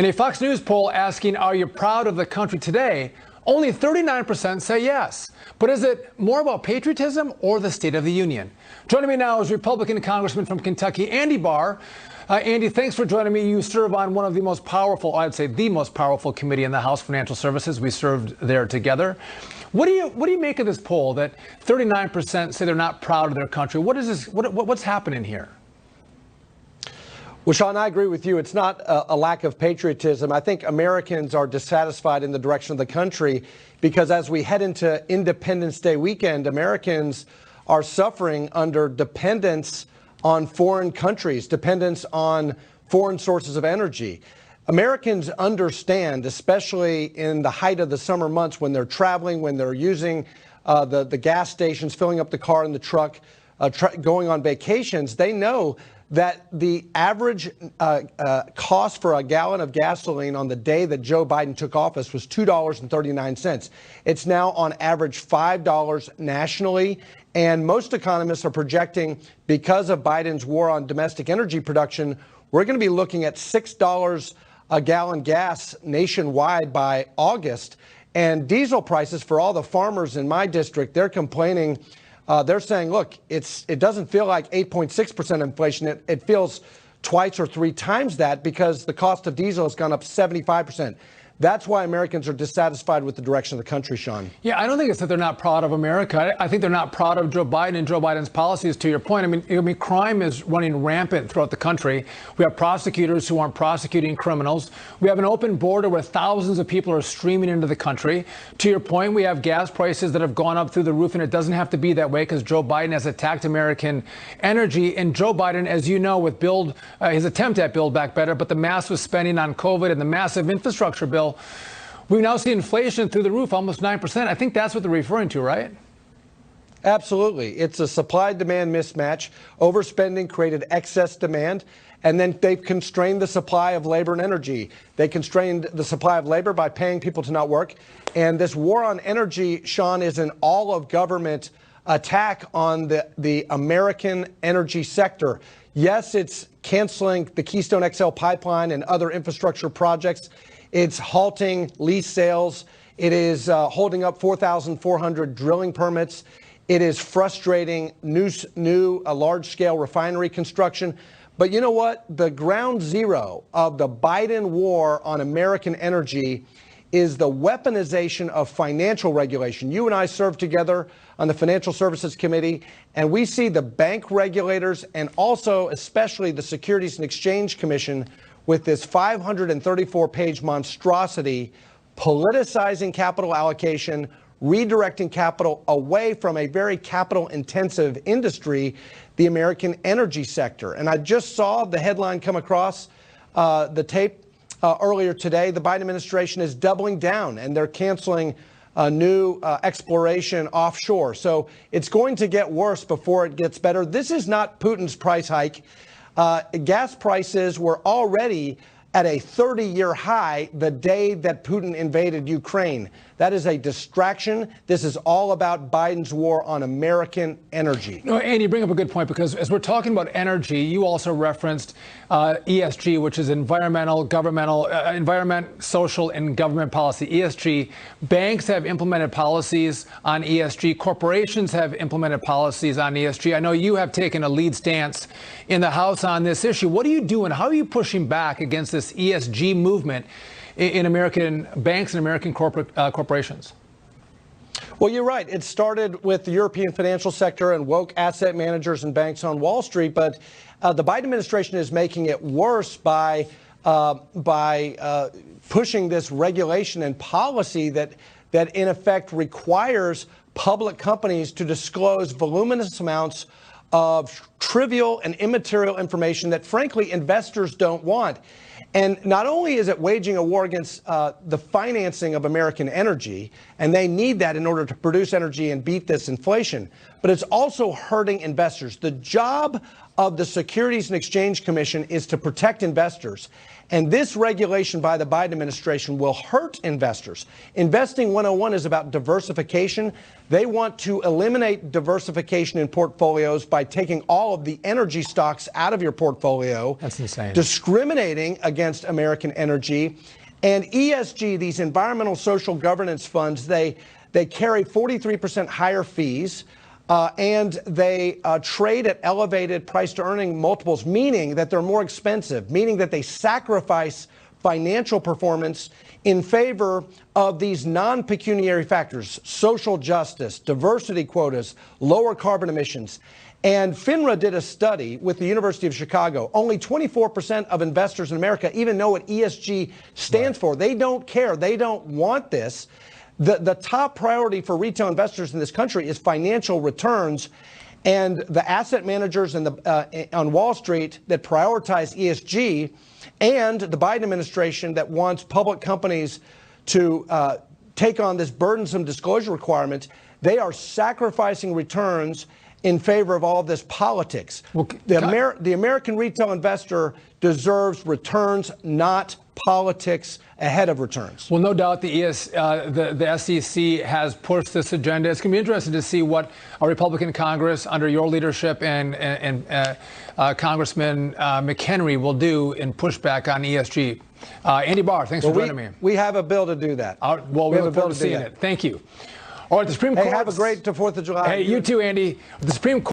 In a Fox News poll asking, are you proud of the country today? Only 39% say yes. But is it more about patriotism or the State of the Union? Joining me now is Republican Congressman from Kentucky, Andy Barr. Andy, thanks for joining me. You serve on one of the most powerful, I'd say the most powerful committee in the House, Financial Services. We served there together. What do you make of this poll that 39% say they're not proud of their country? What is this? What's happening here? Well, Sean, I agree with you. It's not a lack of patriotism. I think Americans are dissatisfied in the direction of the country because as we head into Independence Day weekend, Americans are suffering under dependence on foreign countries, dependence on foreign sources of energy. Americans understand, especially in the height of the summer months when they're traveling, when they're using the gas stations, filling up the car and the truck, going on vacations, they know that the average cost for a gallon of gasoline on the day that Joe Biden took office was $2.39. It's now on average $5 nationally. And most economists are projecting, because of Biden's war on domestic energy production, we're going to be looking at $6 a gallon gas nationwide by August. And diesel prices for all the farmers in my district, they're complaining. They're saying, look, it doesn't feel like 8.6% inflation. It feels twice or three times that because the cost of diesel has gone up 75%. That's why Americans are dissatisfied with the direction of the country, Sean. Yeah, I don't think it's that they're not proud of America. I think they're not proud of Joe Biden and Joe Biden's policies, to your point. I mean, crime is running rampant throughout the country. We have prosecutors who aren't prosecuting criminals. We have an open border where thousands of people are streaming into the country. To your point, we have gas prices that have gone up through the roof, and it doesn't have to be that way because Joe Biden has attacked American energy. And Joe Biden, as you know, with his attempt at Build Back Better, but the massive spending on COVID and the massive infrastructure bill, we now see inflation through the roof, almost 9%. I think that's what they're referring to, right? Absolutely. It's a supply-demand mismatch. Overspending created excess demand, and then they've constrained the supply of labor and energy. They constrained the supply of labor by paying people to not work. And this war on energy, Sean, is an all-of-government attack on the American energy sector. Yes, it's canceling the Keystone XL pipeline and other infrastructure projects. It's halting lease sales. It is holding up 4,400 drilling permits. It is frustrating new large-scale refinery construction. But you know what? The ground zero of the Biden war on American energy is the weaponization of financial regulation. You and I served together on the Financial Services Committee, and we see the bank regulators and also especially the Securities and Exchange Commission with this 534-page monstrosity, politicizing capital allocation, redirecting capital away from a very capital-intensive industry, the American energy sector. And I just saw the headline come across the tape earlier today. The Biden administration is doubling down, and they're canceling new exploration offshore. So it's going to get worse before it gets better. This is not Putin's price hike. Gas prices were already at a 30-year high the day that Putin invaded Ukraine. That is a distraction. This is all about Biden's war on American energy. No, Andy, you bring up a good point, because as we're talking about energy, you also referenced ESG, which is environment, social, and government policy. ESG, banks have implemented policies on ESG. Corporations have implemented policies on ESG. I know you have taken a lead stance in the House on this issue. What are you doing? How are you pushing back against this ESG movement in American banks and American corporations? Well, you're right. It started with the European financial sector and woke asset managers and banks on Wall Street. But the Biden administration is making it worse by pushing this regulation and policy that in effect requires public companies to disclose voluminous amounts of trivial and immaterial information that, frankly, investors don't want. And not only is it waging a war against the financing of American energy, and they need that in order to produce energy and beat this inflation, but it's also hurting investors. The job of the Securities and Exchange Commission is to protect investors. And this regulation by the Biden administration will hurt investors. Investing 101 is about diversification. They want to eliminate diversification in portfolios by taking all of the energy stocks out of your portfolio. That's insane. Discriminating against American energy. And ESG, these environmental social governance funds, they carry 43% higher fees. And they trade at elevated price-to-earning multiples, meaning that they're more expensive, meaning that they sacrifice financial performance in favor of these non-pecuniary factors: social justice, diversity quotas, lower carbon emissions. And FINRA did a study with the University of Chicago. Only 24% of investors in America even know what ESG stands for. They don't care. They don't want this. The top priority for retail investors in this country is financial returns, and the asset managers on Wall Street that prioritize ESG, and the Biden administration that wants public companies to take on this burdensome disclosure requirement, they are sacrificing returns in favor of all of this politics. Well, the American retail investor deserves returns, not politics ahead of returns. Well, no doubt the SEC has pushed this agenda. It's going to be interesting to see what a Republican Congress under your leadership and Congressman McHenry will do in pushback on ESG. Andy Barr, thanks for joining me. We have a bill to do that. Well, we look forward to seeing it. Thank you. All right, the Supreme Court. Hey, have a great 4th of July. Hey, you too, Andy. The Supreme Court.